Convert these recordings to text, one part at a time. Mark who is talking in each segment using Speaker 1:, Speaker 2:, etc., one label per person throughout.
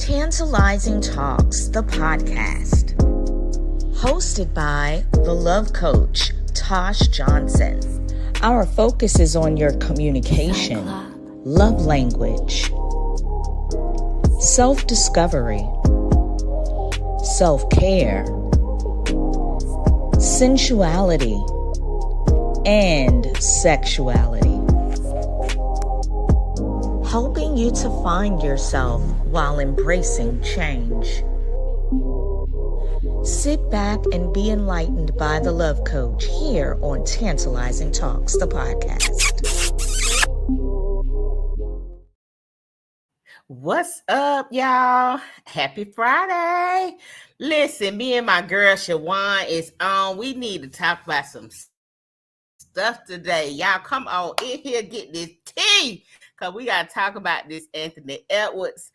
Speaker 1: Tantalizing Talks, the podcast. Hosted by the love coach, Tosh Johnson. Our focus is on your communication, love language, self-discovery, self-care, sensuality, and sexuality. Helping you to find yourself while embracing change. Sit back and be enlightened by the love coach here on Tantalizing Talks, the podcast.
Speaker 2: What's up, y'all? Happy Friday. Listen, me and my girl Shawan is on. We need to talk about some stuff today. Y'all come on in here, get this tea, because we got to talk about this Anthony Edwards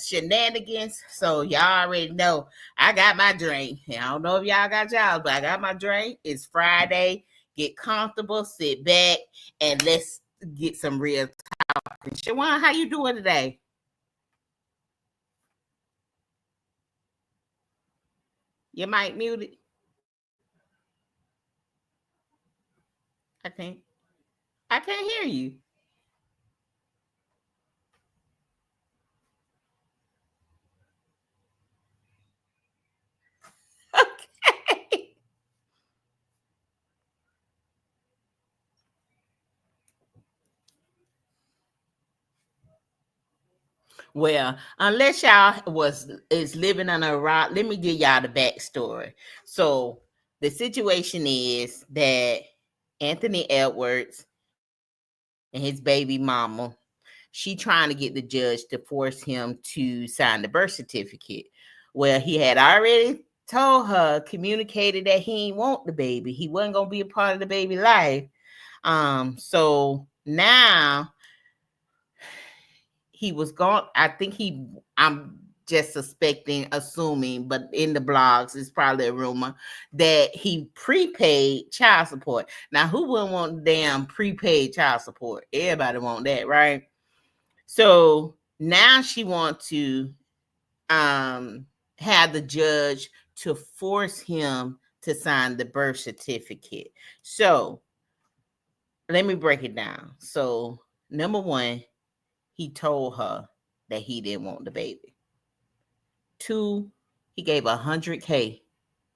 Speaker 2: shenanigans. So y'all already know I got my drink. I don't know if y'all got y'all, but I got my drink. It's Friday. Get comfortable, sit back, and let's get some real talking. Shawan, how you doing today? You might mute it. I can't hear you. Okay. Well, unless y'all is living on a rock, let me give y'all the backstory. So the situation is that Anthony Edwards and his baby mama, she trying to get the judge to force him to sign the birth certificate. Well, he had already told her, communicated that he didn't want the baby. He wasn't gonna be a part of the baby life. So now he was gone. I'm just assuming, but in the blogs, it's probably a rumor that he prepaid child support. Now, who wouldn't want damn prepaid child support? Everybody want that, right? So now she wants to have the judge to force him to sign the birth certificate. So let me break it down. So number one, he told her that he didn't want the baby. Two, he gave 100K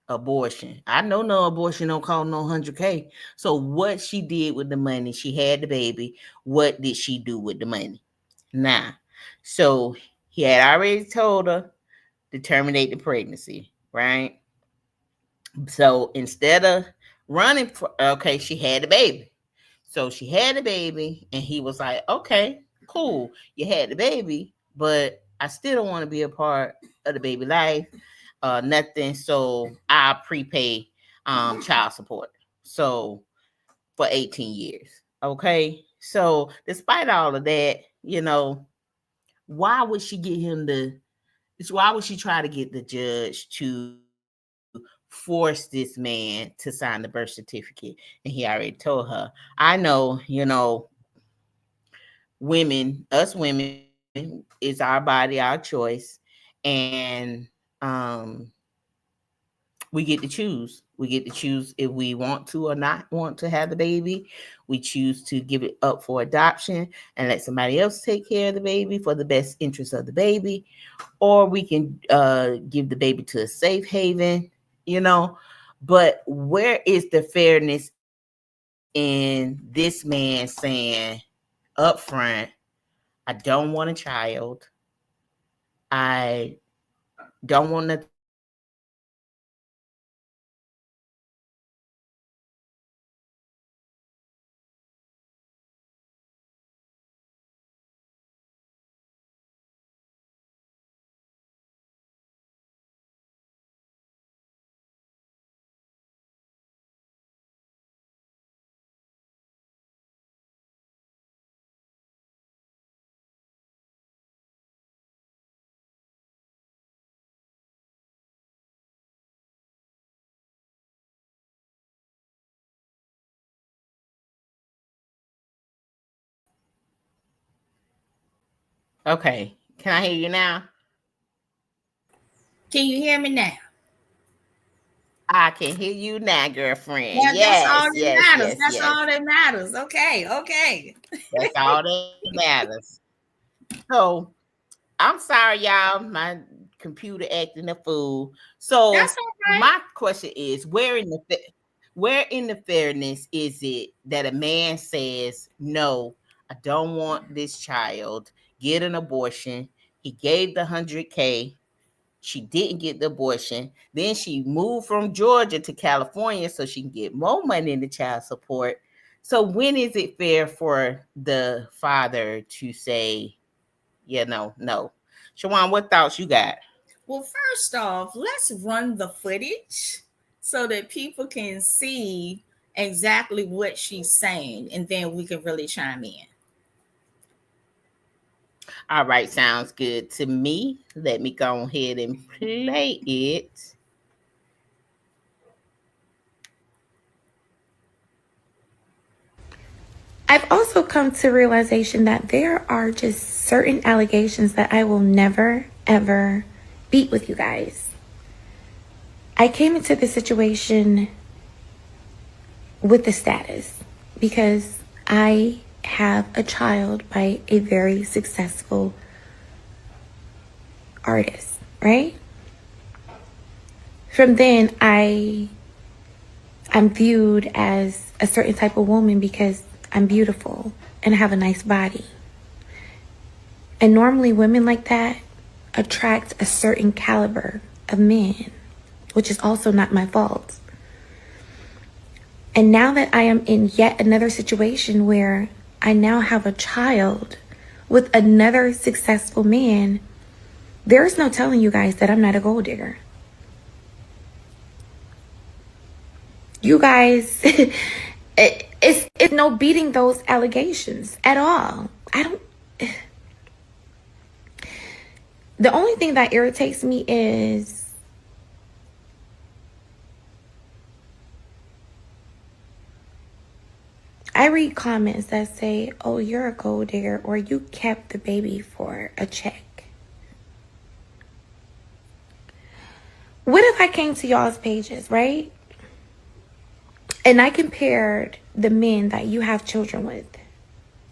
Speaker 2: abortion. I know no abortion don't cost no 100K. So what she did with the money, she had the baby. What did she do with the money? Now, so he had already told her to terminate the pregnancy, right? So instead of running for, okay, she had the baby. So she had the baby, and he was like, okay, cool. You had the baby, but I still don't want to be a part of the baby life. Nothing. So I prepay child support. So for 18 years. Okay. So despite all of that, why would she get him why would she try to get the judge to force this man to sign the birth certificate? And he already told her, I know, us women, is our body, our choice. And we get to choose. We get to choose if we want to or not want to have the baby. We choose to give it up for adoption and let somebody else take care of the baby for the best interest of the baby. Or we can give the baby to a safe haven, But where is the fairness in this man saying up front, I don't want a child. I don't want nothing Okay. Can I hear you now?
Speaker 3: Can you hear me now?
Speaker 2: I can hear you now, girlfriend.
Speaker 3: That's all
Speaker 2: Yes,
Speaker 3: that
Speaker 2: yes,
Speaker 3: matters.
Speaker 2: yes,
Speaker 3: That's
Speaker 2: yes.
Speaker 3: all that matters. Okay, okay.
Speaker 2: That's all that matters. So I'm sorry, y'all. My computer acting a fool.
Speaker 3: That's
Speaker 2: So
Speaker 3: all right.
Speaker 2: my question is, where in the fairness is it that a man says, "No, I don't want this child. Get an abortion." He gave the 100K. She didn't get the abortion. Then she moved from Georgia to California so she can get more money in the child support. So when is it fair for the father to say, yeah, no, no? Shawan, what thoughts you got?
Speaker 3: Well, first off, let's run the footage so that people can see exactly what she's saying, and then we can really chime in.
Speaker 2: All right, sounds good to me. Let me go ahead and play it.
Speaker 4: I've also come to realization that there are just certain allegations that I will never, ever beat with you guys. I came into this situation with the status because I have a child by a very successful artist, right? From then, I'm viewed as a certain type of woman because I'm beautiful and I have a nice body. And normally women like that attract a certain caliber of men, which is also not my fault. And now that I am in yet another situation where I now have a child with another successful man, there's no telling you guys that I'm not a gold digger. You guys, it's no beating those allegations at all. The only thing that irritates me is I read comments that say, oh, you're a gold digger, or you kept the baby for a check. What if I came to y'all's pages, right? And I compared the men that you have children with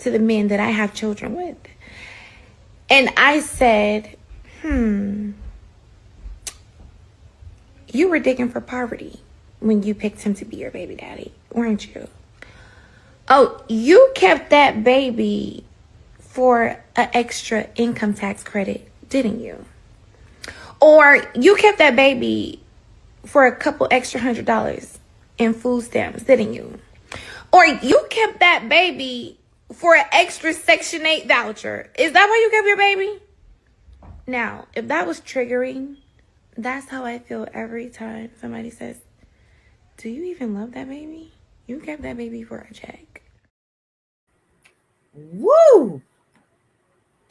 Speaker 4: to the men that I have children with. And I said, you were digging for poverty when you picked him to be your baby daddy, weren't you? Oh, you kept that baby for an extra income tax credit, didn't you? Or you kept that baby for a couple extra $100 in food stamps, didn't you? Or you kept that baby for an extra Section 8 voucher. Is that why you kept your baby? Now, if that was triggering, that's how I feel every time somebody says, do you even love that baby? You kept that baby for a check.
Speaker 3: Woo!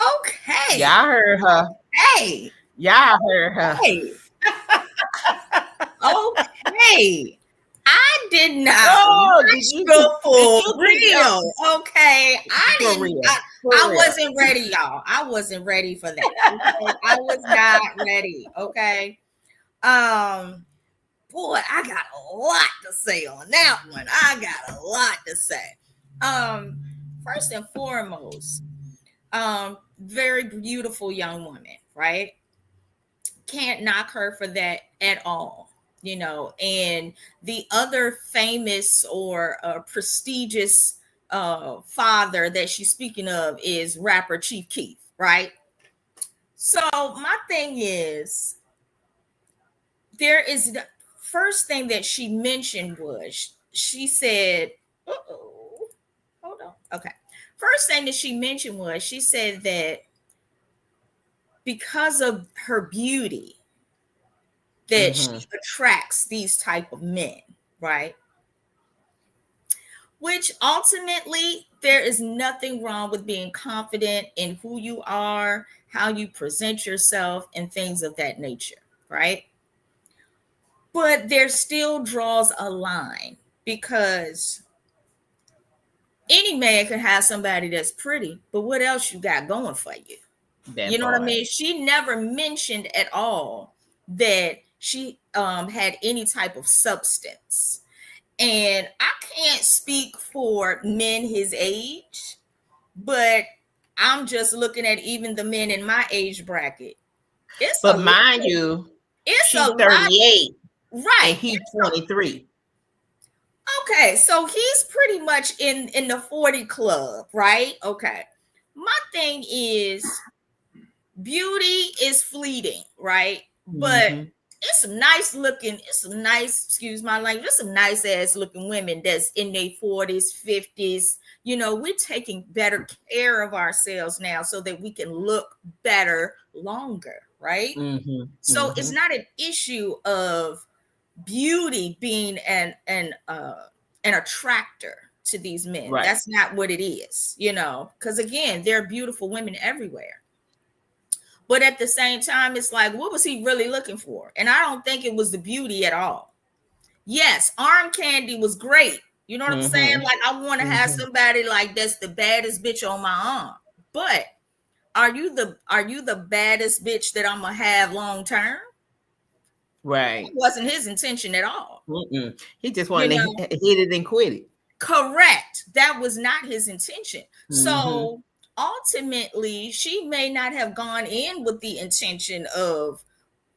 Speaker 3: Okay.
Speaker 2: Y'all heard her.
Speaker 3: Hey.
Speaker 2: Y'all heard her.
Speaker 3: Hey. Okay. I did not
Speaker 2: Oh,
Speaker 3: watch for real. Okay. I
Speaker 2: for
Speaker 3: didn't.
Speaker 2: real?
Speaker 3: I wasn't ready, y'all. I wasn't ready for that. Okay? I was not ready. Okay. Boy, I got a lot to say on that one. I got a lot to say. First and foremost, very beautiful young woman, right? Can't knock her for that at all, and the other famous or prestigious father that she's speaking of is rapper Chief Keef, right? So my thing is, there is the first thing that she mentioned was she said, uh-oh, hold on, okay, first thing that she mentioned was she said that because of her beauty that she attracts these type of men, right? Which ultimately, there is nothing wrong with being confident in who you are, how you present yourself, and things of that nature, right? But there still draws a line because any man can have somebody that's pretty, but what else you got going for you?
Speaker 2: That
Speaker 3: You know what I
Speaker 2: part.
Speaker 3: mean? She never mentioned at all that she had any type of substance. And I can't speak for men his age, but I'm just looking at even the men in my age bracket. It's a
Speaker 2: But
Speaker 3: lot.
Speaker 2: mind you,
Speaker 3: It's a
Speaker 2: she's
Speaker 3: lot.
Speaker 2: 38 and
Speaker 3: Right.
Speaker 2: he's 23.
Speaker 3: Okay, so he's pretty much in the 40 club, right? Okay. My thing is beauty is fleeting, right? But
Speaker 2: Mm-hmm.
Speaker 3: it's some nice looking, it's some nice, excuse my language, there's some nice ass looking women that's in their 40s, 50s. You know, we're taking better care of ourselves now so that we can look better longer, right?
Speaker 2: Mm-hmm.
Speaker 3: So it's
Speaker 2: Mm-hmm.
Speaker 3: not an issue of beauty being an attractor to these men.
Speaker 2: Right.
Speaker 3: That's not what it is, you know, because again, there are beautiful women everywhere. But at the same time, it's like, what was he really looking for? And I don't think it was the beauty at all. Yes, arm candy was great. You know what I'm saying?
Speaker 2: Mm-hmm.
Speaker 3: Like, I want to have
Speaker 2: Mm-hmm.
Speaker 3: somebody like that's the baddest bitch on my arm. But are you the baddest bitch that I'm gonna have long term? That
Speaker 2: Right.
Speaker 3: wasn't his intention at all.
Speaker 2: Mm-mm. He just
Speaker 3: You
Speaker 2: wanted to
Speaker 3: know,
Speaker 2: hit it and quit it.
Speaker 3: correct. That was not his intention.
Speaker 2: Mm-hmm.
Speaker 3: So ultimately, she may not have gone in with the intention of,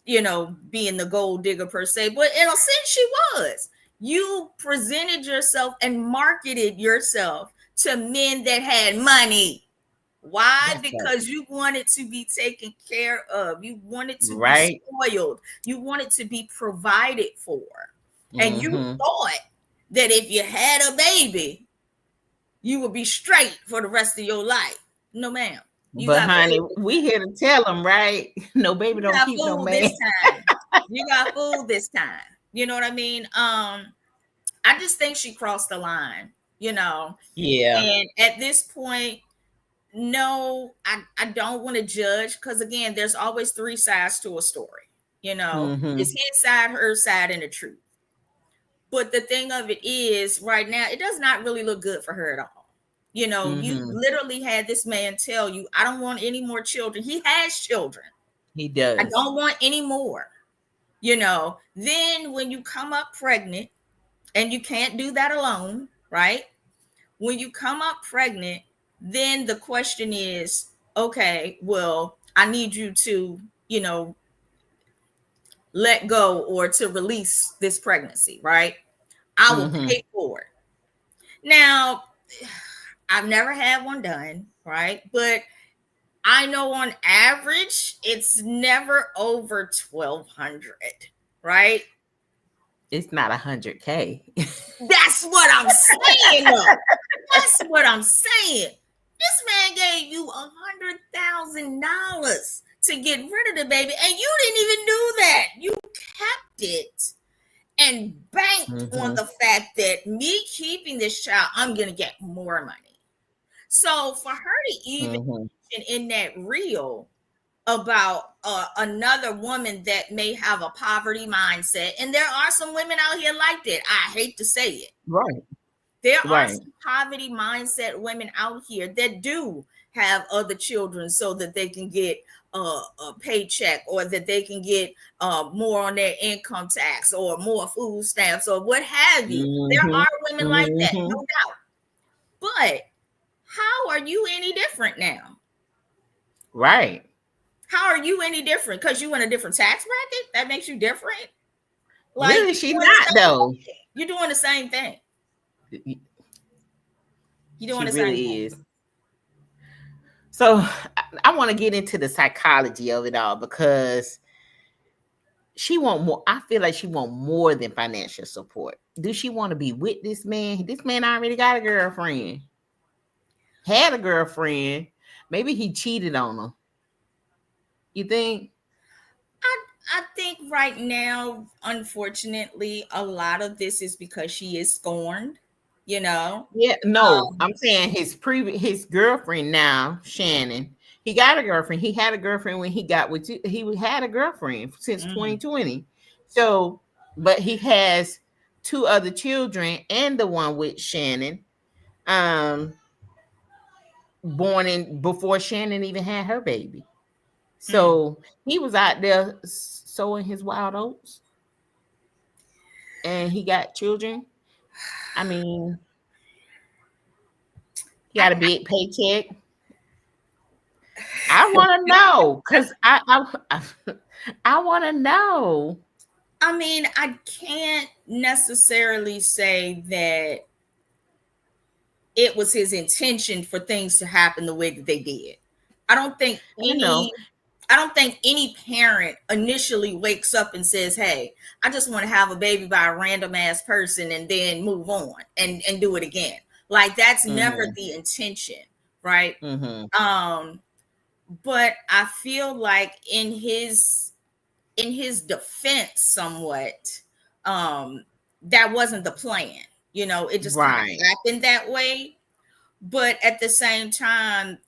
Speaker 3: being the gold digger per se, but in a sense, she was. You presented yourself and marketed yourself to men that had money. Why?
Speaker 2: That's right.
Speaker 3: Because you wanted to be taken care of. You wanted to be
Speaker 2: Right.
Speaker 3: spoiled. You wanted to be provided for. And you
Speaker 2: Mm-hmm.
Speaker 3: thought that if you had a baby, you would be straight for the rest of your life. No, ma'am. You
Speaker 2: But
Speaker 3: got
Speaker 2: honey,
Speaker 3: played this
Speaker 2: we
Speaker 3: time.
Speaker 2: here to tell them, right? No baby
Speaker 3: You
Speaker 2: don't
Speaker 3: got
Speaker 2: keep no
Speaker 3: fooled
Speaker 2: man.
Speaker 3: this time. You got fooled this time. You know what I mean? I just think she crossed the line,
Speaker 2: Yeah.
Speaker 3: And at this point, no, I don't want to judge because again, there's always three sides to a story.
Speaker 2: Mm-hmm.
Speaker 3: It's his side, her side, and the truth. But the thing of it is, right now, it does not really look good for her at all. You
Speaker 2: Mm-hmm.
Speaker 3: literally had this man tell you, I don't want any more children. He has children.
Speaker 2: He
Speaker 3: I
Speaker 2: does.
Speaker 3: don't want any more. Then when you come up pregnant, and you can't do that alone, right? When you come up pregnant, then the question is, okay, well, I need you to, let go or to release this pregnancy, right? I will
Speaker 2: Mm-hmm.
Speaker 3: pay for it. Now, I've never had one done, right? But I know on average, it's never over 1,200, right?
Speaker 2: It's not 100K.
Speaker 3: That's what I'm saying, though. That's what I'm saying. This man gave you $100,000 to get rid of the baby, and you didn't even do that. You kept it and banked on
Speaker 2: Mm-hmm.
Speaker 3: the fact that me keeping this child, I'm gonna get more money. So for her to even
Speaker 2: Mm-hmm.
Speaker 3: in that reel about another woman that may have a poverty mindset, and there are some women out here like that. I hate to say it.
Speaker 2: Right.
Speaker 3: There are
Speaker 2: Right.
Speaker 3: some poverty mindset women out here that do have other children so that they can get a paycheck or that they can get more on their income tax or more food stamps or what have you. There
Speaker 2: Mm-hmm.
Speaker 3: are women like that,
Speaker 2: Mm-hmm.
Speaker 3: no doubt. But how are you any different now?
Speaker 2: Right.
Speaker 3: How are you any different? Because you in a different tax bracket? That makes you different? Like
Speaker 2: Really, she not though.
Speaker 3: you're doing the same thing. You're doing
Speaker 2: She
Speaker 3: the same thing.
Speaker 2: really is. So I want to get into the psychology of it all because she want more. I feel like she want more than financial support. Do she want to be with this man? This man already got a girlfriend. Had a girlfriend. Maybe he cheated on her. You think?
Speaker 3: I think right now, unfortunately, a lot of this is because she is scorned, you know.
Speaker 2: Yeah, no.
Speaker 3: Um,
Speaker 2: I'm saying his girlfriend now, Shannon. He got a girlfriend. He had a girlfriend when he got with you. He had a girlfriend since
Speaker 3: mm,
Speaker 2: 2020. So, but he has two other children and the one with Shannon. Um, born in before Shannon even had her baby.
Speaker 3: mm,
Speaker 2: So he was out there sowing his wild oats and he got children. I mean, he
Speaker 3: I,
Speaker 2: got a big paycheck. I want to know because I want to know.
Speaker 3: I mean, I can't necessarily say that it was his intention for things to happen the way that they did. I don't think
Speaker 2: I know.
Speaker 3: any I don't think any parent initially wakes up and says, "Hey, I just want to have a baby by a random ass person and then move on and do it again." Like that's never
Speaker 2: Mm-hmm.
Speaker 3: the intention, right?
Speaker 2: Mm-hmm.
Speaker 3: Um but I feel like in his defense somewhat, um that wasn't the plan. It just kind of
Speaker 2: Right.
Speaker 3: happened that way, but at the same time,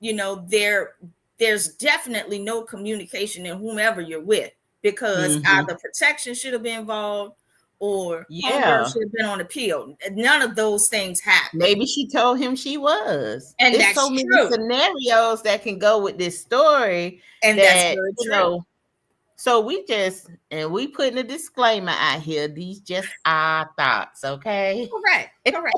Speaker 3: there's definitely no communication in whomever you're with, because
Speaker 2: Mm-hmm.
Speaker 3: either protection should have been involved or home birth
Speaker 2: Yeah.
Speaker 3: should have been on appeal. None of those things happened,
Speaker 2: Maybe she told him she was.
Speaker 3: and
Speaker 2: It's
Speaker 3: that's
Speaker 2: so many
Speaker 3: true,
Speaker 2: scenarios that can go with this story
Speaker 3: and that's
Speaker 2: that,
Speaker 3: very true.
Speaker 2: so we putting a disclaimer out here. These just our thoughts, okay?
Speaker 3: Correct, correct,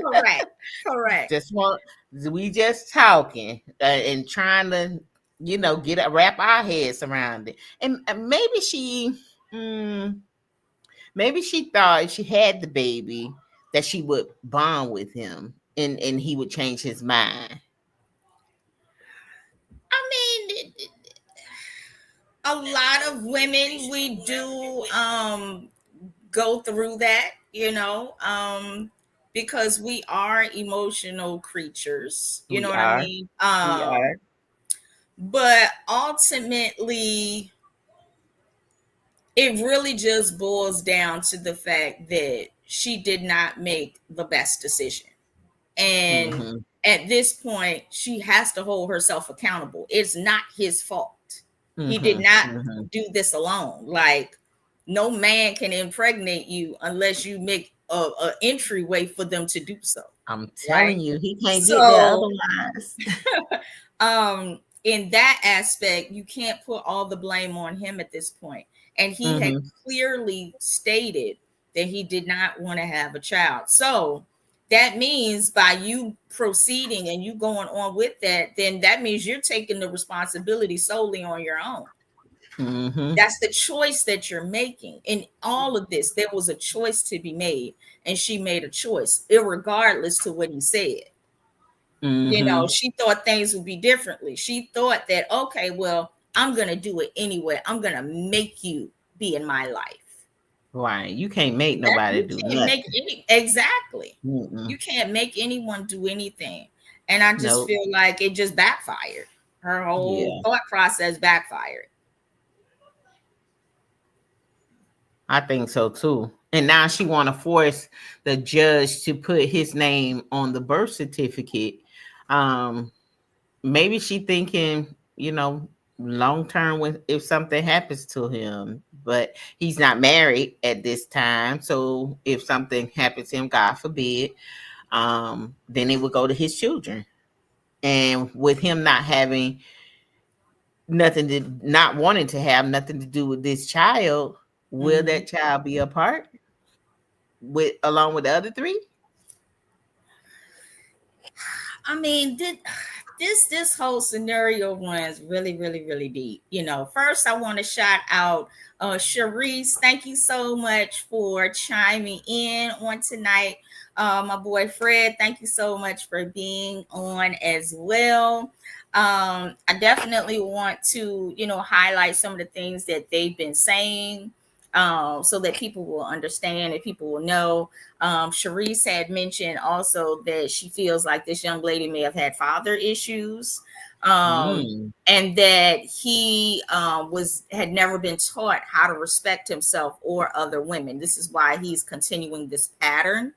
Speaker 3: correct, correct.
Speaker 2: Just want we just talking and trying to, wrap our heads around it. And mm, maybe she thought if she had the baby that she would bond with him and he would change his mind.
Speaker 3: I mean, a lot of women, we do go through that, because we are emotional creatures, you know
Speaker 2: We
Speaker 3: what I
Speaker 2: are.
Speaker 3: mean?
Speaker 2: We are.
Speaker 3: But ultimately, it really just boils down to the fact that she did not make the best decision. And
Speaker 2: Mm-hmm.
Speaker 3: at this point, she has to hold herself accountable. It's not his fault. He did
Speaker 2: Mm-hmm.
Speaker 3: not
Speaker 2: Mm-hmm.
Speaker 3: do this alone. Like, no man can impregnate you unless you make a entryway for them to do so.
Speaker 2: I'm
Speaker 3: Right.
Speaker 2: telling you, he can't get there
Speaker 3: So,
Speaker 2: otherwise.
Speaker 3: in that aspect, you can't put all the blame on him at this point. And he had
Speaker 2: Mm-hmm.
Speaker 3: clearly stated that he did not want to have a child. So that means by you proceeding and you going on with that, then that means you're taking the responsibility solely on your own.
Speaker 2: Mm-hmm.
Speaker 3: That's the choice that you're making. In all of this, there was a choice to be made, and she made a choice, irregardless to what he said.
Speaker 2: Mm-hmm.
Speaker 3: She thought things would be differently. She thought that, okay, well, I'm going to do it anyway. I'm going to make you be in my life.
Speaker 2: Right. You can't make
Speaker 3: That
Speaker 2: nobody
Speaker 3: you
Speaker 2: do
Speaker 3: can't make
Speaker 2: nothing.
Speaker 3: exactly.
Speaker 2: Mm-mm.
Speaker 3: You can't make anyone do anything. And I just
Speaker 2: Nope.
Speaker 3: feel like it just backfired. Her whole
Speaker 2: Yeah.
Speaker 3: thought process backfired.
Speaker 2: I think so too. And now she want to force the judge to put his name on the birth certificate. Um, Maybe she thinking, long term when if something happens to him, but he's not married at this time. So if something happens to him, God forbid, then it would go to his children. And with him not having nothing to not wanting to have nothing to do with this child, will
Speaker 3: Mhm.
Speaker 2: that child be a part with along with the other three?
Speaker 3: I mean, this whole scenario runs really, really, really deep. First I want to shout out Sharice. Thank you so much for chiming in on tonight. My boy Fred, thank you so much for being on as well. I definitely want to, highlight some of the things that they've been saying, so that people will understand and people will know. Sharice had mentioned also that she feels like this young lady may have had father issues,
Speaker 2: Mm,
Speaker 3: and that he had never been taught how to respect himself or other women. This is why he's continuing this pattern.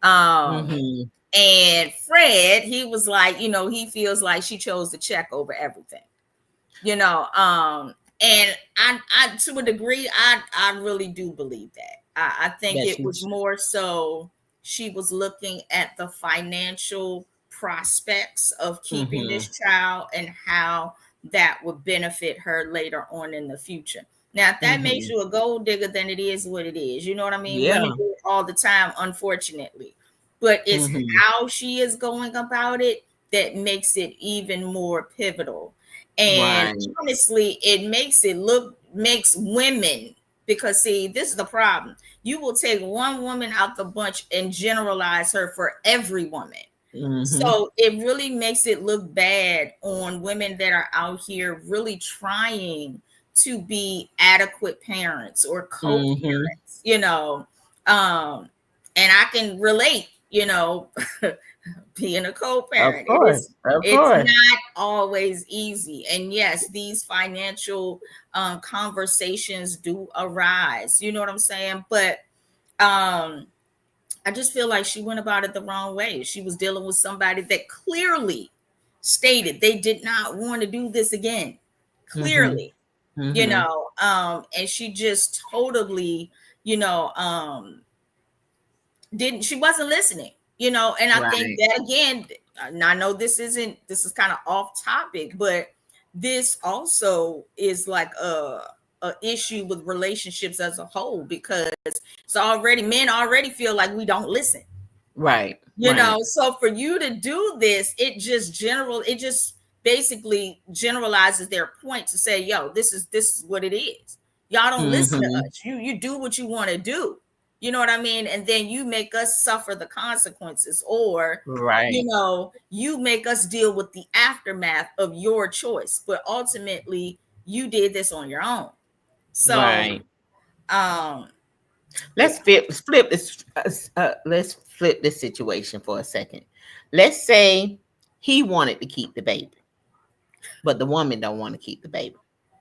Speaker 3: Um,
Speaker 2: mm-hmm.
Speaker 3: and Fred, he was like, he feels like she chose the check over everything. And I to a degree, I really do believe that. I think
Speaker 2: That
Speaker 3: it was
Speaker 2: she's
Speaker 3: more so she was looking at the financial prospects of keeping
Speaker 2: mm-hmm.
Speaker 3: this child and how that would benefit her later on in the future. Now, if that makes
Speaker 2: Mm-hmm.
Speaker 3: you a gold digger, then it is what it is. You know what I mean?
Speaker 2: Yeah.
Speaker 3: Women do it all the time, unfortunately. But it's
Speaker 2: Mm-hmm.
Speaker 3: how she is going about it that makes it even more pivotal. And
Speaker 2: Right.
Speaker 3: honestly, it makes women, because see, this is the problem. You will take one woman out the bunch and generalize her for every woman.
Speaker 2: Mm-hmm.
Speaker 3: So it really makes it look bad on women that are out here really trying to be adequate parents or
Speaker 2: Mm-hmm.
Speaker 3: co-parents, um, and I can relate, being a
Speaker 2: Of
Speaker 3: co-parent.
Speaker 2: course. Of
Speaker 3: It's
Speaker 2: course.
Speaker 3: not always easy. And yes, these financial conversations do arise. You know what I'm saying? But um I just feel like she went about it the wrong way. She was dealing with somebody that clearly stated they did not want to do this again.
Speaker 2: Mm-hmm.
Speaker 3: Clearly,
Speaker 2: Mm-hmm.
Speaker 3: and she just totally, you know, didn't she wasn't listening, and I think
Speaker 2: Right.
Speaker 3: that again, and I know this is kind of off topic, but this also is like a issue with relationships as a whole, because it's already men already feel like we don't listen.
Speaker 2: Right. Right.
Speaker 3: So for you to do this, it just basically generalizes their point to say, yo, this is what it is. Y'all don't listen to
Speaker 2: Mm-hmm.
Speaker 3: us. You do what you want to do. You know what I mean? And then you make us suffer the consequences, or
Speaker 2: Right.
Speaker 3: you make us deal with the aftermath of your choice. But ultimately, you did this on your own. So
Speaker 2: Right.
Speaker 3: um
Speaker 2: Let's
Speaker 3: yeah.
Speaker 2: flip this. Let's flip this situation for a second. Let's say he wanted to keep the baby, but the woman don't want to keep the baby.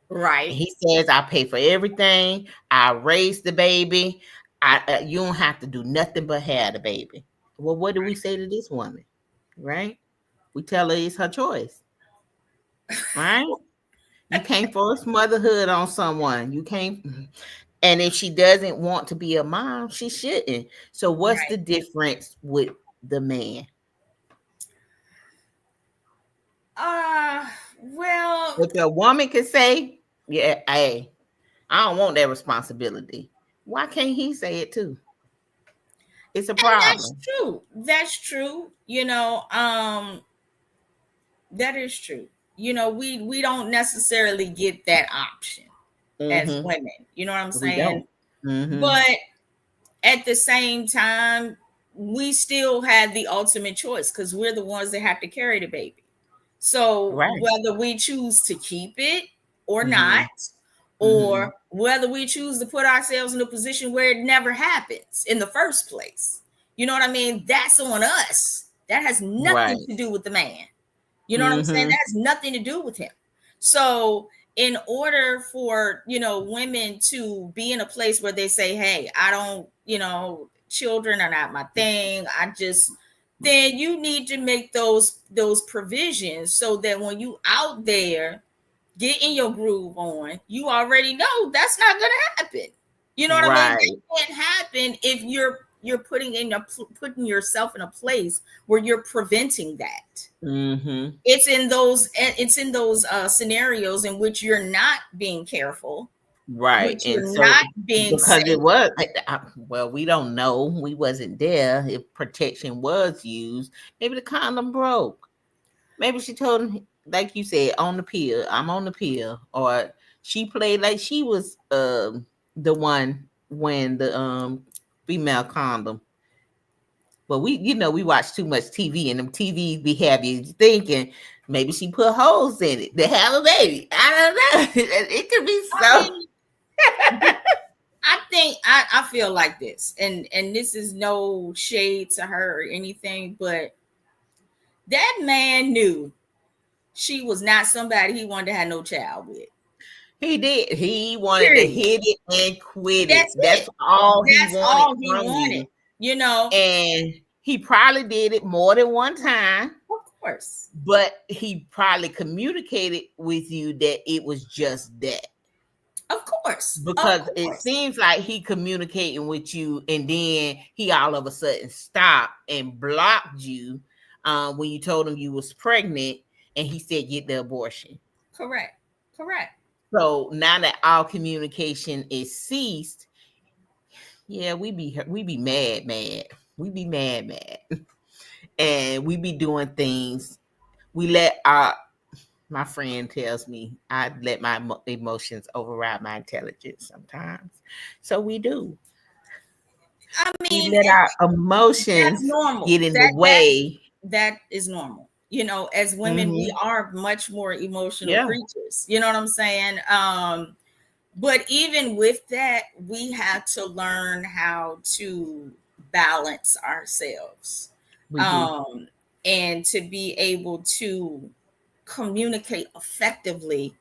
Speaker 3: Right.
Speaker 2: He says, "I pay for everything. I raise the baby. You don't have to do nothing but have the baby." Well, what do we say to this woman? Right? We tell her it's her choice. Right? You can't force motherhood on someone. You can't. And if she doesn't want to be a mom, she shouldn't. So what's
Speaker 3: Right.
Speaker 2: the difference with the man?
Speaker 3: Uh well,
Speaker 2: If a woman can say, "Yeah, hey, I don't want that responsibility," why can't he say it too? It's a
Speaker 3: and that's
Speaker 2: problem.
Speaker 3: true. That's true. That is true. We don't necessarily get that option as
Speaker 2: Mm-hmm.
Speaker 3: women. You know what I'm
Speaker 2: We
Speaker 3: saying?
Speaker 2: don't. Mm-hmm.
Speaker 3: But at the same time, we still have the ultimate choice, because we're the ones that have to carry the baby. So
Speaker 2: Right.
Speaker 3: whether we choose to keep it or not,
Speaker 2: Mm-hmm. Mm-hmm.
Speaker 3: or whether we choose to put ourselves in a position where it never happens in the first place, you know what I mean? That's on us. That has nothing
Speaker 2: Right.
Speaker 3: to do with the man. You know what I'm saying?
Speaker 2: Mm-hmm.
Speaker 3: That has nothing to do with him. So, in order for, women to be in a place where they say, hey, I don't, children are not my thing. Then you need to make those provisions so that when you out there getting your groove on, you already know that's not going to happen. You know what I mean? That
Speaker 2: Right.
Speaker 3: can't happen if you're putting yourself in a place where you're preventing that.
Speaker 2: Mm-hmm.
Speaker 3: It's in those scenarios in which you're not being careful,
Speaker 2: Right.
Speaker 3: which
Speaker 2: And
Speaker 3: you're
Speaker 2: so
Speaker 3: not being
Speaker 2: because it
Speaker 3: safe.
Speaker 2: was well, we don't know. We wasn't there. If protection was used, maybe the condom broke. Maybe she told him, like you said, on the pill. I'm on the pill, or she played like she was the one when the female condom. But we watch too much TV, and them TV be having you thinking maybe she put holes in it to have a baby. I don't know. It could be
Speaker 3: I
Speaker 2: so.
Speaker 3: mean, I think I feel like this, and this is no shade to her or anything, but that man knew she was not somebody he wanted to have no child with.
Speaker 2: He did. He wanted to
Speaker 3: Period.
Speaker 2: hit it and quit it.
Speaker 3: That's
Speaker 2: That's
Speaker 3: it.
Speaker 2: all he
Speaker 3: That's
Speaker 2: wanted
Speaker 3: all he
Speaker 2: from
Speaker 3: wanted.
Speaker 2: you.
Speaker 3: You know,
Speaker 2: And he probably did it more than one time,
Speaker 3: of course,
Speaker 2: but he probably communicated with you that it was just that.
Speaker 3: of course, of
Speaker 2: Because it
Speaker 3: course.
Speaker 2: seems like he communicating with you, and then he all of a sudden stopped and blocked you when you told him you was pregnant, and he said get the abortion.
Speaker 3: Correct. Correct.
Speaker 2: So now that our communication is ceased, yeah, we be mad, we be mad, and we be doing things. We let my friend tells me I let my emotions override my intelligence sometimes. So we do.
Speaker 3: I
Speaker 2: We
Speaker 3: mean,
Speaker 2: let our
Speaker 3: that's
Speaker 2: emotions
Speaker 3: normal.
Speaker 2: get in the way.
Speaker 3: That is normal. You know, as women, we
Speaker 2: Mm-hmm.
Speaker 3: are much more emotional
Speaker 2: Yeah.
Speaker 3: creatures. You know what I'm saying? But even with that, we have to learn how to balance ourselves,
Speaker 2: We do.
Speaker 3: um, and to be able to communicate effectively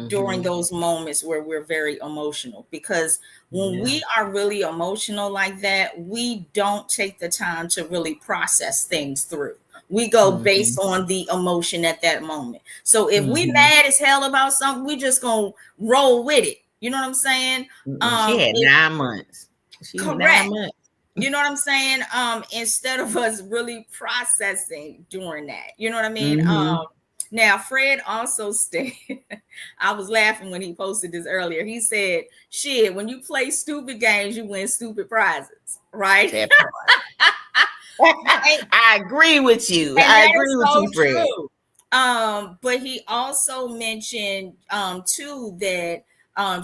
Speaker 3: during
Speaker 2: Mm-hmm.
Speaker 3: those moments where we're very emotional. Because when
Speaker 2: Yeah.
Speaker 3: we are really emotional like that, we don't take the time to really process things through. We go
Speaker 2: Mm-hmm.
Speaker 3: based on the emotion at that moment. So if we
Speaker 2: Mm-hmm.
Speaker 3: mad as hell about something, we just gonna roll with it. You know what I'm saying?
Speaker 2: Mm-mm. She had
Speaker 3: If
Speaker 2: 9 months. She 9
Speaker 3: correct.
Speaker 2: months.
Speaker 3: You know what I'm saying? Instead of us really processing during that. You know what I mean?
Speaker 2: Mm-hmm.
Speaker 3: Now Fred also stated, I was laughing when he posted this earlier. He said, shit, when you play stupid games, you win stupid prizes, right?
Speaker 2: That part.
Speaker 3: Right?
Speaker 2: I agree with you.
Speaker 3: And
Speaker 2: I
Speaker 3: that
Speaker 2: agree
Speaker 3: is
Speaker 2: with
Speaker 3: so
Speaker 2: you, Fred.
Speaker 3: true. But he also mentioned too that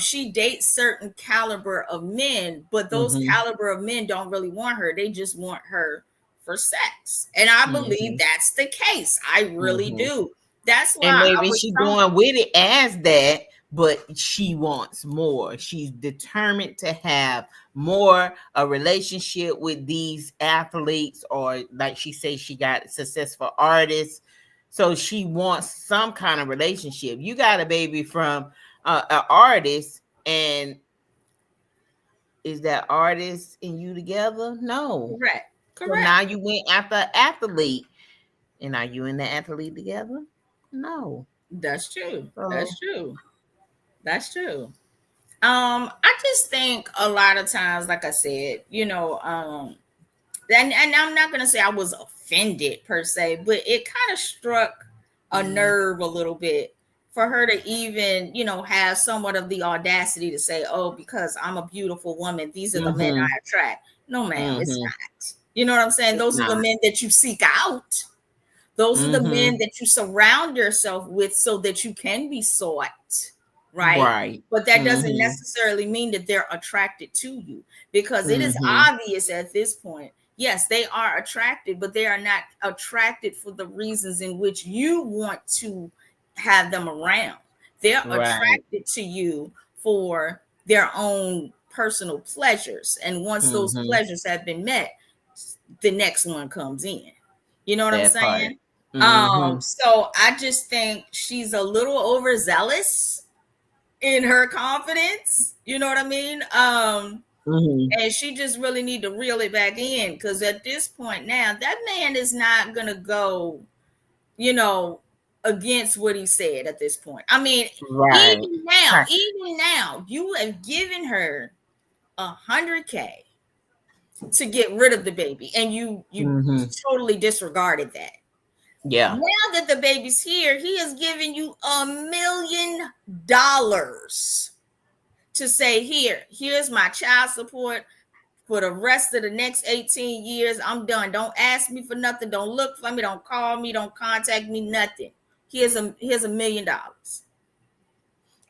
Speaker 3: she dates certain caliber of men, but those
Speaker 2: Mm-hmm.
Speaker 3: caliber of men don't really want her. They just want her for sex. And I believe
Speaker 2: Mm-hmm.
Speaker 3: that's the case. I really
Speaker 2: Mm-hmm.
Speaker 3: do. That's
Speaker 2: And
Speaker 3: why I
Speaker 2: maybe
Speaker 3: was
Speaker 2: she
Speaker 3: telling
Speaker 2: going with it as that, but she wants more. She's determined to have more a relationship with these athletes, or like she says, she got successful artists. So she wants some kind of relationship. You got a baby from an artist, and is that artist and you together? No.
Speaker 3: correct.
Speaker 2: So
Speaker 3: Correct.
Speaker 2: now you went after an athlete, and are you and the athlete together? No.
Speaker 3: That's true.
Speaker 2: So
Speaker 3: That's true. That's true. I just think a lot of times, like I said, and I'm not gonna say I was offended per se, but it kind of struck a nerve a little bit for her to even, have somewhat of the audacity to say, "Oh, because I'm a beautiful woman, these are the men
Speaker 2: mm-hmm.
Speaker 3: I attract." No, ma'am, it's
Speaker 2: Mm-hmm.
Speaker 3: not. You know what I'm saying?
Speaker 2: It's
Speaker 3: Those are the
Speaker 2: not.
Speaker 3: men that you seek out. Those are the men
Speaker 2: Mm-hmm.
Speaker 3: that you surround yourself with so that you can be sought, right?
Speaker 2: Right.
Speaker 3: But that doesn't
Speaker 2: Mm-hmm.
Speaker 3: necessarily mean that they're attracted to you, because it is
Speaker 2: Mm-hmm.
Speaker 3: obvious at this point. Yes, they are attracted, but they are not attracted for the reasons in which you want to have them around. They're
Speaker 2: Right.
Speaker 3: attracted to you for their own personal pleasures. And once those
Speaker 2: Mm-hmm.
Speaker 3: pleasures have been met, the next one comes in. You know what I'm
Speaker 2: That part.
Speaker 3: saying?
Speaker 2: Mm-hmm.
Speaker 3: So I just think she's a little overzealous in her confidence. You know what I mean?
Speaker 2: Mm-hmm.
Speaker 3: And she just really need to reel it back in, because at this point now, that man is not gonna go, you know, against what he said at this point. I mean,
Speaker 2: Right. Right.
Speaker 3: even now, you have given her 100K to get rid of the baby, and you
Speaker 2: Mm-hmm.
Speaker 3: totally disregarded that.
Speaker 2: Yeah.
Speaker 3: Now that the baby's here, he is giving you $1 million to say, here's my child support for the rest of the next 18 years. I'm done. Don't ask me for nothing. Don't look for me. Don't call me. Don't contact me. Nothing. Here's $1 million.
Speaker 2: And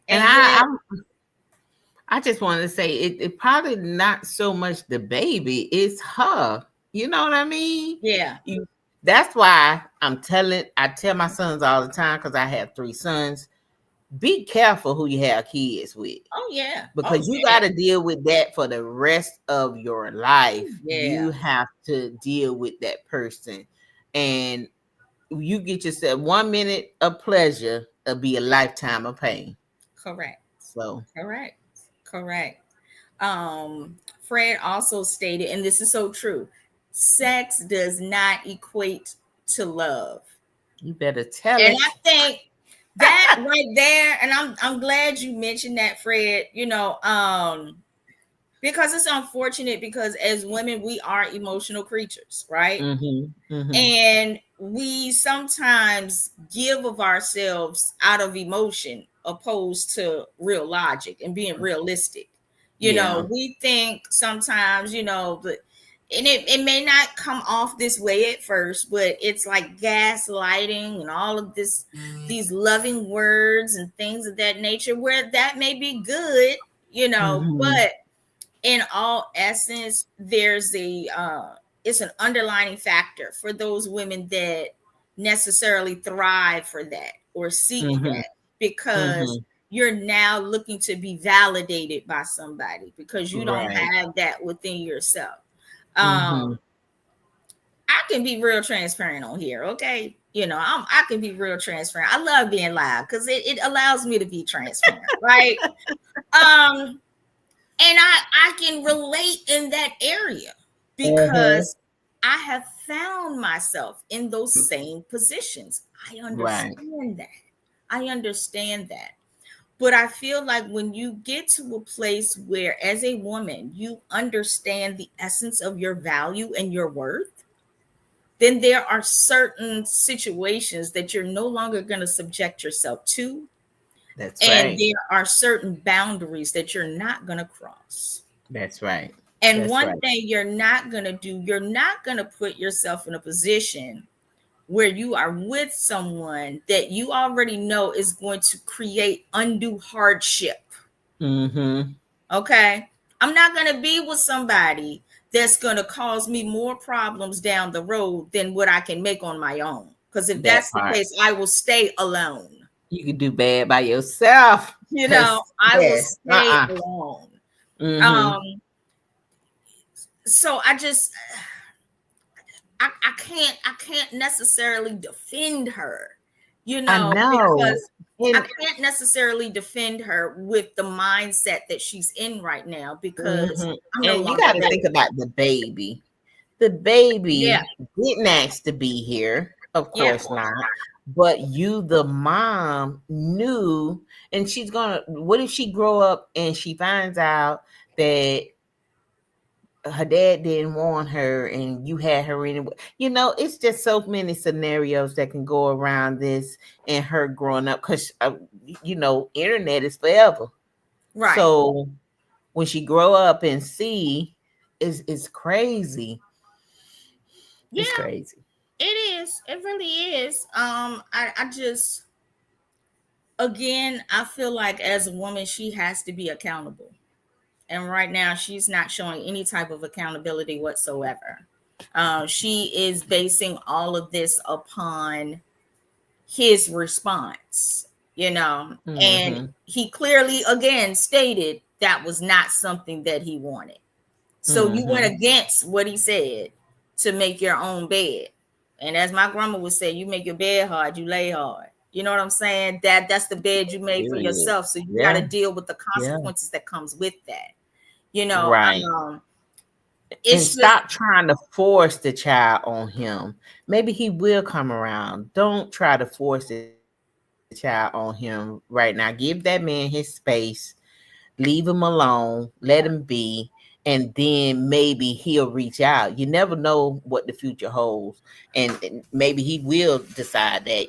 Speaker 3: And yet,
Speaker 2: I just wanted to say it probably not so much the baby, it's her. You know what I mean?
Speaker 3: yeah.
Speaker 2: You, that's why I tell my sons all the time, because I have 3 sons, be careful who you have kids with,
Speaker 3: Oh yeah. Oh
Speaker 2: because you got
Speaker 3: yeah.
Speaker 2: to deal with that for the rest of your life.
Speaker 3: Yeah.
Speaker 2: You have to deal with that person, and you get yourself 1 minute of pleasure, it'll be a lifetime of pain.
Speaker 3: Correct.
Speaker 2: So
Speaker 3: Correct. Correct. Fred also stated, and this is so true, sex does not equate to love.
Speaker 2: you better tell
Speaker 3: And
Speaker 2: it.
Speaker 3: I think that right there, and I'm glad you mentioned that, Fred, because it's unfortunate, because as women, we are emotional creatures, right?
Speaker 2: Mm-hmm. Mm-hmm.
Speaker 3: And we sometimes give of ourselves out of emotion opposed to real logic and being realistic.
Speaker 2: Yeah.
Speaker 3: We think sometimes, but and it may not come off this way at first, but it's like gaslighting and all of these loving words and things of that nature, where that may be good,
Speaker 2: Mm-hmm.
Speaker 3: but in all essence, there's it's an underlining factor for those women that necessarily thrive for that or seek
Speaker 2: Mm-hmm.
Speaker 3: that, because
Speaker 2: Mm-hmm.
Speaker 3: you're now looking to be validated by somebody because you don't
Speaker 2: Right.
Speaker 3: have that within yourself.
Speaker 2: Mm-hmm.
Speaker 3: I can be real transparent on here, okay? I can be real transparent. I love being live because it allows me to be transparent, right? um and I can relate in that area
Speaker 2: Uh-huh.
Speaker 3: because I have found myself in those same positions. I
Speaker 2: Right.
Speaker 3: understand that. I understand that. But I feel like when you get to a place where, as a woman, you understand the essence of your value and your worth, then there are certain situations that you're no longer going to subject yourself to.
Speaker 2: That's
Speaker 3: And
Speaker 2: right.
Speaker 3: there are certain boundaries that you're not going to cross.
Speaker 2: That's right.
Speaker 3: And
Speaker 2: That's
Speaker 3: one
Speaker 2: right.
Speaker 3: thing you're not going to do, you're not going to put yourself in a position where you are with someone that you already know is going to create undue hardship.
Speaker 2: Mm-hmm.
Speaker 3: Okay. I'm not going to be with somebody that's going to cause me more problems down the road than what I can make on my own. Because if
Speaker 2: That
Speaker 3: that's the
Speaker 2: part.
Speaker 3: case, I will stay alone.
Speaker 2: You can do bad by yourself. Cause
Speaker 3: I will
Speaker 2: yes.
Speaker 3: stay
Speaker 2: Uh-uh.
Speaker 3: alone.
Speaker 2: Mm-hmm.
Speaker 3: Um, so I can't necessarily defend her,
Speaker 2: I know.
Speaker 3: because I
Speaker 2: And
Speaker 3: can't necessarily defend her with the mindset that she's in right now because
Speaker 2: mhm.
Speaker 3: I'm no
Speaker 2: And you
Speaker 3: longer
Speaker 2: got to
Speaker 3: there.
Speaker 2: think about the baby. The
Speaker 3: Yeah,
Speaker 2: baby didn't ask to be here, of
Speaker 3: yeah,
Speaker 2: course not. But you, the mom, knew, and she's gonna. What if she grow up and she finds out that her dad didn't want her and you had her anyway? It's just so many scenarios that can go around this and her growing up because internet is forever.
Speaker 3: right.
Speaker 2: So when she grow up and see, it's crazy. It's
Speaker 3: Yeah,
Speaker 2: crazy.
Speaker 3: it is. It really is. I just, again, I feel like as a woman, she has to be accountable. And right now, she's not showing any type of accountability whatsoever. She is basing all of this upon his response, and
Speaker 2: Mhm.
Speaker 3: he clearly again stated that was not something that he wanted. So you went
Speaker 2: Mhm.
Speaker 3: against what he said to make your own bed. And as my grandma would say, you make your bed hard, you lay hard. You know what I'm saying? That's the bed you made for
Speaker 2: Period.
Speaker 3: yourself. So you got to
Speaker 2: Yeah.
Speaker 3: deal with the
Speaker 2: Yeah.
Speaker 3: consequences that comes with that. You know,
Speaker 2: Right. And
Speaker 3: it's just
Speaker 2: stop trying to force the child on him. Maybe he will come around. Don't try to force the child on him right now. Give that man his space. Leave him alone. Let him be. And then maybe he'll reach out. You never know what the future holds. And maybe he will decide that,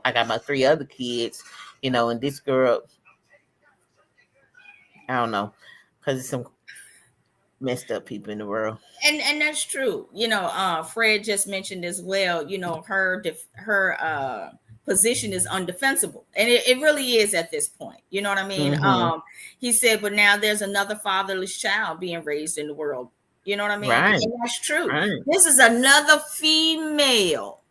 Speaker 2: I got my three other kids, and this girl, I don't know, because it's some messed up people in the world.
Speaker 3: and that's true. Fred just mentioned as well, her position is undefensible. And it really is at this point. You know what I mean?
Speaker 2: Mm-hmm.
Speaker 3: He said, but now there's another fatherless child being raised in the world. You know what I mean?
Speaker 2: Right.
Speaker 3: And that's true.
Speaker 2: Right.
Speaker 3: This is another female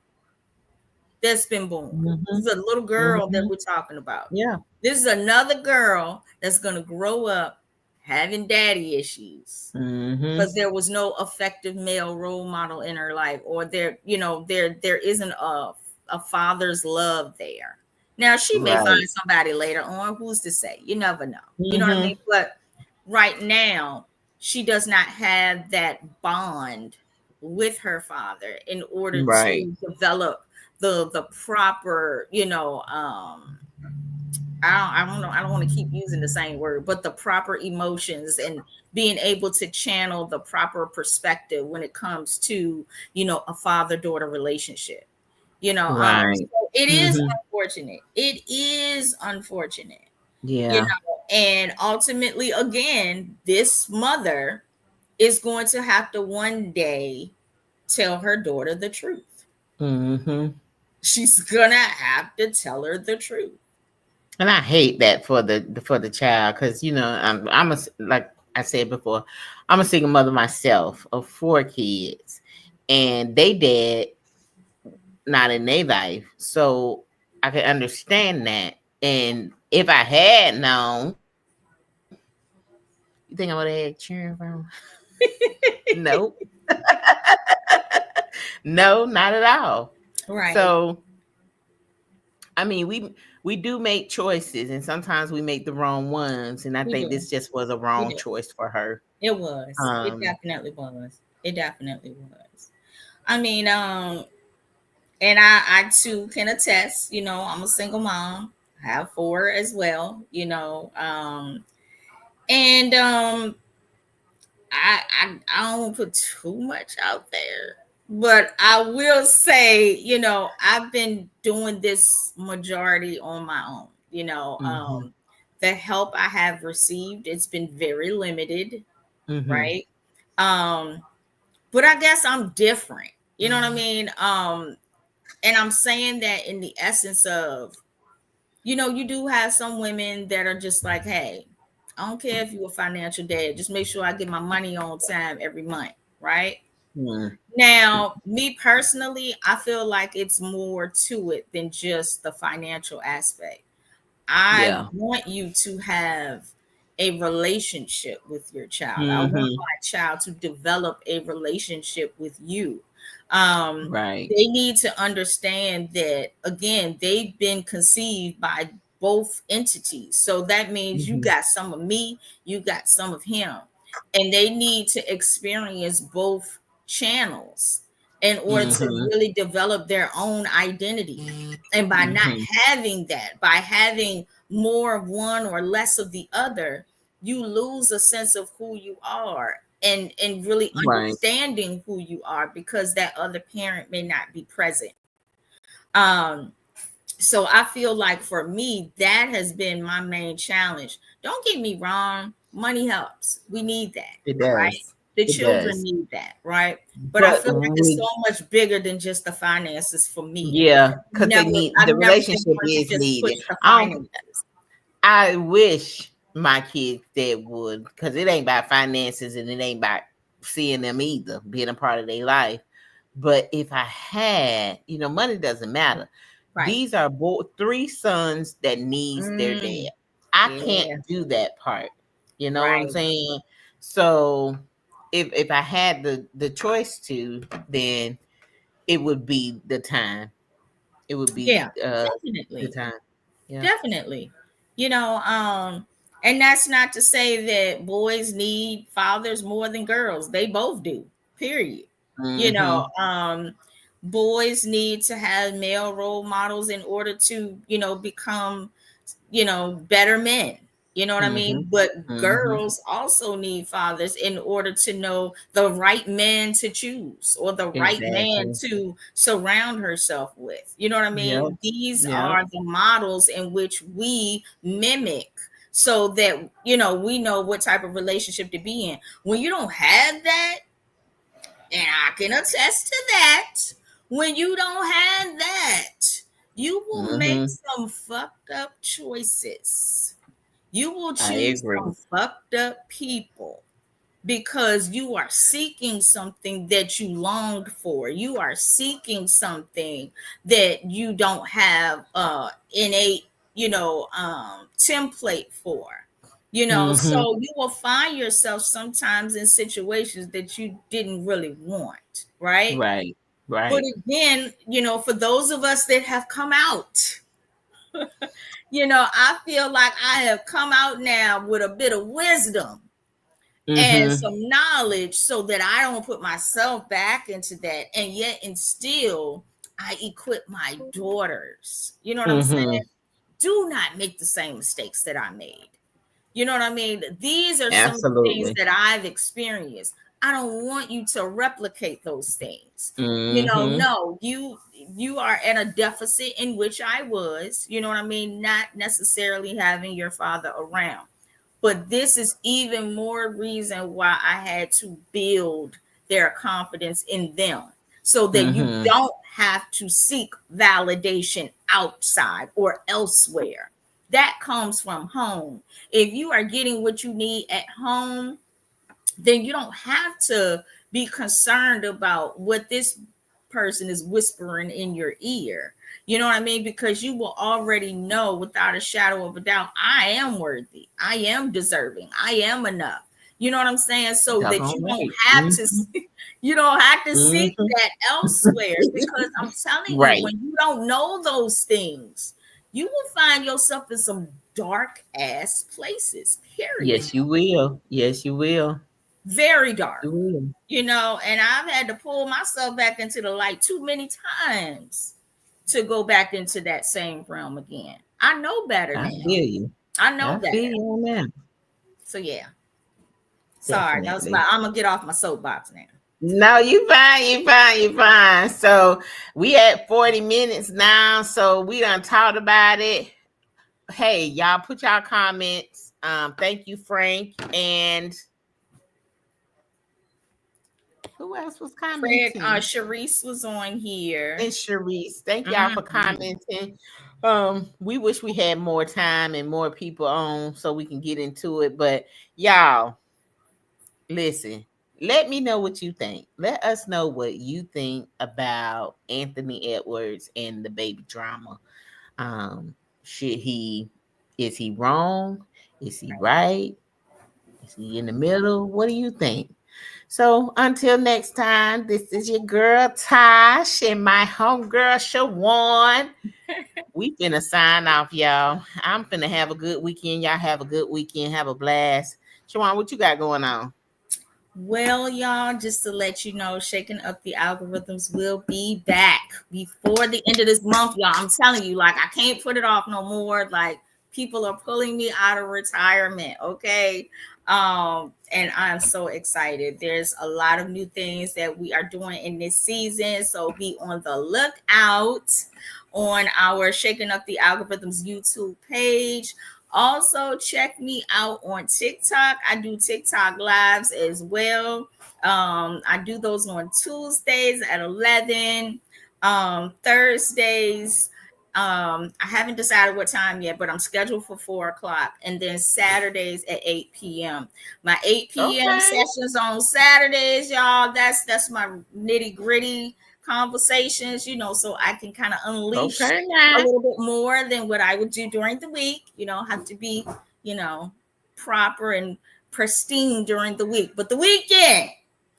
Speaker 3: that's been born.
Speaker 2: Mm-hmm.
Speaker 3: This is a little girl that
Speaker 2: Mm-hmm.
Speaker 3: we're talking about.
Speaker 2: Yeah.
Speaker 3: This is another girl that's going to grow up having daddy issues
Speaker 2: Mm-hmm.
Speaker 3: because there was no effective male role model in her life, or there isn't a father's love there. Now she may find
Speaker 2: Right.
Speaker 3: somebody later on. Who's to say? You never know. You know what I
Speaker 2: Mm-hmm.
Speaker 3: mean? But right now, she does not have that bond with her father in order
Speaker 2: Right.
Speaker 3: to develop the proper, I don't know. I don't want to keep using the same word, but the proper emotions and being able to channel the proper perspective when it comes to, a father daughter relationship.
Speaker 2: Right.
Speaker 3: So it is
Speaker 2: Mm-hmm.
Speaker 3: unfortunate. It is unfortunate,
Speaker 2: Yeah.
Speaker 3: and ultimately, again, this mother is going to have to one day tell her daughter the truth.
Speaker 2: Mm-hmm.
Speaker 3: She's gonna have to tell her the truth.
Speaker 2: And I hate that for the child, because I'm like I said before, I'm a single mother myself of 4 kids, and they dad not in their life, so I can understand that. And if I had known, you think I would have had cheering from? Nope. No, not at all.
Speaker 3: Right.
Speaker 2: So I mean, we do make choices, and sometimes we make the wrong ones. And I
Speaker 3: We
Speaker 2: think
Speaker 3: do.
Speaker 2: this just was a
Speaker 3: We
Speaker 2: wrong
Speaker 3: do.
Speaker 2: choice for her.
Speaker 3: It was. It
Speaker 2: Um,
Speaker 3: definitely was. It definitely was. I mean, and I too can attest, I'm a single mom. I have four as well, and I don't put too much out there, but I will say, I've been doing this majority on my own.
Speaker 2: mhm,
Speaker 3: The help I have received, it's been very limited,
Speaker 2: mhm,
Speaker 3: right? Um, but I guess I'm different. You know what I mean? And I'm saying that in the essence of, you do have some women that are just like, hey, I don't care if you're a financial dad, just make sure I get my money on time every month, right?
Speaker 2: mhm.
Speaker 3: Now, me personally, I feel like it's more to it than just the financial aspect. I
Speaker 2: Yeah.
Speaker 3: want you to have a relationship with your child. I want
Speaker 2: Mhm.
Speaker 3: my child to develop a relationship with you. Um,
Speaker 2: Right.
Speaker 3: they need to understand that, again, they've been conceived by both entities. So that means you
Speaker 2: Mhm.
Speaker 3: got some of me, you got some of him. And they need to experience both channels in order to
Speaker 2: Mhm.
Speaker 3: really develop their own identity. And by not
Speaker 2: Mhm.
Speaker 3: having that, by having more of one or less of the other, you lose a sense of who you are, and really
Speaker 2: Right.
Speaker 3: understanding who you are, because that other parent may not be present. um so I feel like for me, that has been my main challenge. Don't get me wrong, money helps. We need that,
Speaker 2: It
Speaker 3: right?
Speaker 2: does.
Speaker 3: The
Speaker 2: It
Speaker 3: children
Speaker 2: does.
Speaker 3: need that, right? But I
Speaker 2: But
Speaker 3: feel like it's so
Speaker 2: we,
Speaker 3: much bigger than just the finances for me.
Speaker 2: yeah, because they
Speaker 3: Never,
Speaker 2: need the
Speaker 3: I've never been
Speaker 2: relationship
Speaker 3: one to
Speaker 2: is
Speaker 3: just
Speaker 2: needed.
Speaker 3: push the
Speaker 2: I don't.
Speaker 3: finances.
Speaker 2: I wish my kids that would, because it ain't about finances and it ain't about seeing them either, being a part of their life. But if I had, money doesn't matter.
Speaker 3: Right.
Speaker 2: These are both three sons that needs their dad.
Speaker 3: Mm,
Speaker 2: I
Speaker 3: yeah.
Speaker 2: can't do that part. You know what I'm
Speaker 3: Right.
Speaker 2: saying? So if I had the choice to, then it would be the time. It would be
Speaker 3: Yeah.
Speaker 2: the
Speaker 3: Definitely.
Speaker 2: time. Yeah.
Speaker 3: Definitely. You know, and that's not to say that boys need fathers more than girls. They both do. Period. You know,
Speaker 2: Mm-hmm.
Speaker 3: boys need to have male role models in order to, become, better men. You know what I mean?
Speaker 2: Mm-hmm.
Speaker 3: But
Speaker 2: Mm-hmm.
Speaker 3: girls also need fathers in order to know the right man to choose, or the right man
Speaker 2: Exactly.
Speaker 3: to surround herself with. You know what I
Speaker 2: Yep.
Speaker 3: mean? These
Speaker 2: Yep.
Speaker 3: are the models in which we mimic, so that, we know what type of relationship to be in. When you don't have that, and I can attest to that, when you don't have that, you will make
Speaker 2: Mm-hmm.
Speaker 3: some fucked up choices. You will
Speaker 2: I
Speaker 3: choose
Speaker 2: agree.
Speaker 3: some fucked up people, because you are seeking something that you longed for. You are seeking something that you don't have innate, template for.
Speaker 2: Mm-hmm.
Speaker 3: So you will find yourself sometimes in situations that you didn't really want, right?
Speaker 2: Right.
Speaker 3: But
Speaker 2: Right.
Speaker 3: again, for those of us that have come out, I feel like I have come out now with a bit of wisdom and
Speaker 2: Mm-hmm.
Speaker 3: some knowledge, so that I don't put myself back into that. And yet, and still, I equip my daughters. You know what I'm saying?
Speaker 2: Mm-hmm.
Speaker 3: Do not make the same mistakes that I made. You know what I mean? These are some of the things
Speaker 2: Absolutely.
Speaker 3: that I've experienced. I don't want you to replicate those things.
Speaker 2: Mm-hmm.
Speaker 3: No, you are at a deficit, in which I was, you know what I mean, not necessarily having your father around. But this is even more reason why I had to build their confidence in them, so that you
Speaker 2: Mm-hmm.
Speaker 3: don't have to seek validation outside or elsewhere. That comes from home. If you are getting what you need at home, then you don't have to be concerned about what this person is whispering in your ear. You know what I mean? Because you will already know without a shadow of a doubt, I am worthy, I am deserving, I am enough. You know what I'm saying? So that
Speaker 2: Doggone
Speaker 3: you don't
Speaker 2: right.
Speaker 3: have to
Speaker 2: Mm-hmm.
Speaker 3: you don't have to seek
Speaker 2: Mm-hmm.
Speaker 3: that elsewhere. Because I'm telling you,
Speaker 2: Right.
Speaker 3: when you don't know those things, you will find yourself in some dark ass places, period.
Speaker 2: Yes, you will. Yes, you will.
Speaker 3: Very dark.
Speaker 2: You will.
Speaker 3: And I've had to pull myself back into the light too many times to go back into that same realm again. I know better
Speaker 2: I
Speaker 3: now.
Speaker 2: feel you.
Speaker 3: I know
Speaker 2: I feel
Speaker 3: better.
Speaker 2: you on that.
Speaker 3: So yeah. Sorry, that was
Speaker 2: Definitely.
Speaker 3: about. I'm gonna get off my soapbox now.
Speaker 2: No, you fine, you fine, you fine. So we at 40 minutes now. So we done talked about it. Hey, y'all put y'all comments. Thank you, Frank. And who else was
Speaker 3: Fred,
Speaker 2: commenting?
Speaker 3: Sharice was on
Speaker 2: And
Speaker 3: here.
Speaker 2: Sharice. Thank y'all for
Speaker 3: Mhm.
Speaker 2: commenting. We wish we had more time and more people on so we can get into it. But y'all, listen, let me know what you think. Let us know what you think about Anthony Edwards and the baby drama. Um, should he is he wrong? Is he right? Is he in the middle? What do you think? So until next time, this is your girl Tosh and my homegirl Shawan. We finna sign off, y'all. I'm finna have a good weekend. Y'all have a good weekend. Have a blast. Shawan, what you got going on?
Speaker 3: Well, y'all, just to let you know, Shaking Up the Algorithms will be back before the end of this month, y'all. I'm telling you, like, I can't put it off no more. Like, people are pulling me out of retirement, okay? And I'm so excited. There's a lot of new things that we are doing in this season, so be on the lookout on our Shaking Up the Algorithms YouTube page. Also, check me out on TikTok. I do TikTok lives as well. I do those on Tuesdays at 11, Thursdays. I haven't decided what time yet, but I'm scheduled for 4 o'clock, and then Saturdays at 8 p.m. My 8 p.m.
Speaker 2: Okay.
Speaker 3: sessions on Saturdays, y'all. That's my nitty gritty conversations, so I can kind of unleash
Speaker 2: Okay,
Speaker 3: a
Speaker 2: now.
Speaker 3: little bit more than what I would do during the week. Have to be, proper and pristine during the week. But the weekend,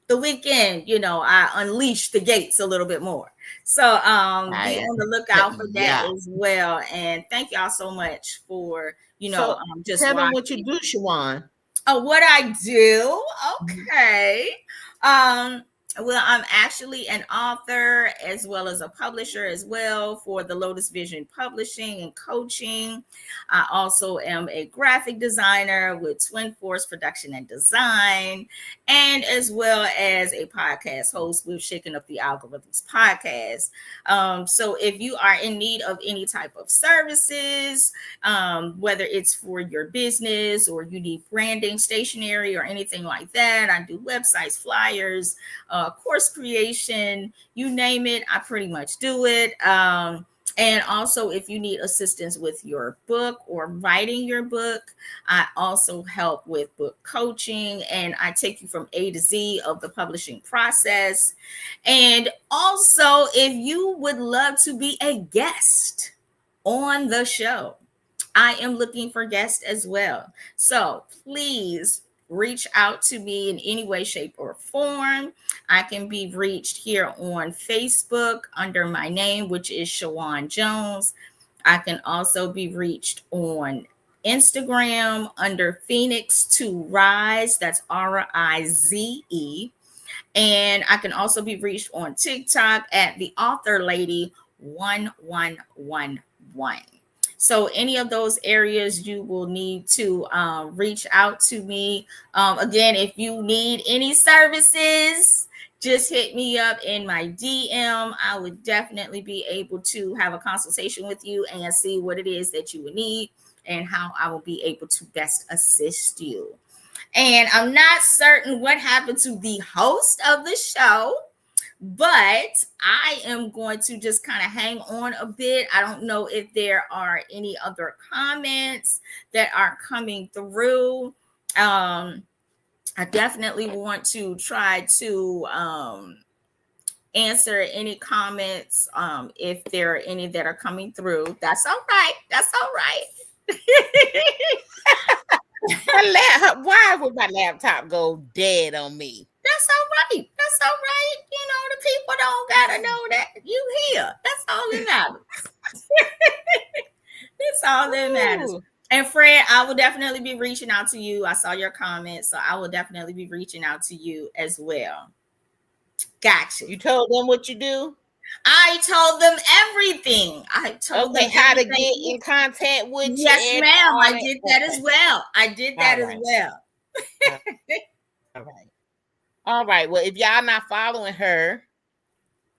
Speaker 3: I unleash the gates a little bit more. So be
Speaker 2: I
Speaker 3: on the lookout for that
Speaker 2: yeah.
Speaker 3: as well. And thank y'all so much for,
Speaker 2: So
Speaker 3: just
Speaker 2: tell them what
Speaker 3: watching.
Speaker 2: you do, Shawan.
Speaker 3: Oh, what I do? Okay. Um, well, I'm actually an author as well as a publisher as well for the Lotus Vision Publishing and Coaching. I also am a graphic designer with Twin Force Production and Design, and as well as a podcast host with Shaking Up the Algorithms podcast. So if you are in need of any type of services, whether it's for your business or you need branding, stationery, or anything like that. I do websites, flyers, course creation, you name it, I pretty much do it. And also, if you need assistance with your book or writing your book, I also help with book coaching, and I take you from A to Z of the publishing process. And also, if you would love to be a guest on the show, I am looking for guests as well. So please reach out to me in any way, shape, or form. I can be reached here on Facebook under my name, which is Shawan Jones. I can also be reached on Instagram under Phoenix to Rise. That's Rize. And I can also be reached on TikTok at the author lady 1111. So any of those areas, you will need to reach out to me. Again, if you need any services, just hit me up in my DM. I would definitely be able to have a consultation with you and see what it is that you would need and how I will be able to best assist you. And I'm not certain what happened to the host of the show, but I am going to just kind of hang on a bit. I don't know if there are any other comments that are coming through. I definitely want to try to answer any comments if there are any that are coming through. That's all right. That's all right.
Speaker 2: Why would my laptop go dead on me?
Speaker 3: That's all right. That's all right. You know, the people don't gotta know that you here. That's all that matters. That's all that matters. And Fred, I will definitely be reaching out to you. I saw your comments, so I will definitely be reaching out to you as well. Gotcha.
Speaker 2: You told them what you do?
Speaker 3: I told them everything. I told them
Speaker 2: how to get in contact with you.
Speaker 3: Yes, ma'am. I did that as well. I did that as well.
Speaker 2: All right. All right. Well, if y'all not following her,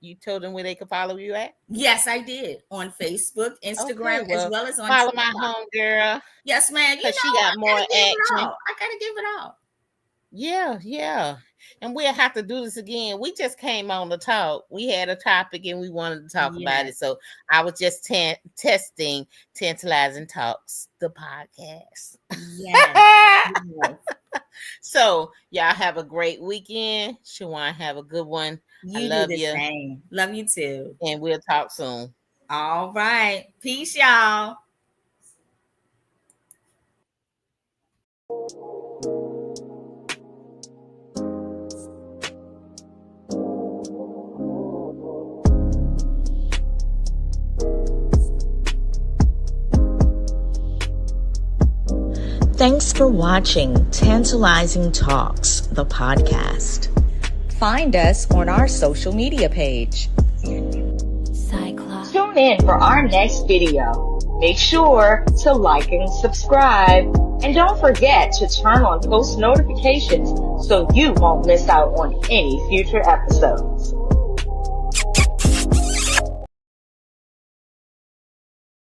Speaker 2: you told them where they could follow you at?
Speaker 3: Yes, I did. On Facebook, Instagram, as well as on
Speaker 2: follow
Speaker 3: TikTok.
Speaker 2: My home girl.
Speaker 3: Yes, ma'am.
Speaker 2: Because she got more action.
Speaker 3: I gotta give it all.
Speaker 2: Yeah. And we'll have to do this again. We just came on to talk. We had a topic and we wanted to talk about it. So I was just testing Tantalizing Talks, the podcast.
Speaker 3: Yes.
Speaker 2: So y'all have a great weekend. Shawan, have a good one. I love you.
Speaker 3: Same. Love you too.
Speaker 2: And we'll talk soon.
Speaker 3: All right. Peace, y'all.
Speaker 1: Thanks for watching Tantalizing Talks, the podcast. Find us on our social media page.
Speaker 5: Tune in for our next video. Make sure to like and subscribe. And don't forget to turn on post notifications so you won't miss out on any future episodes.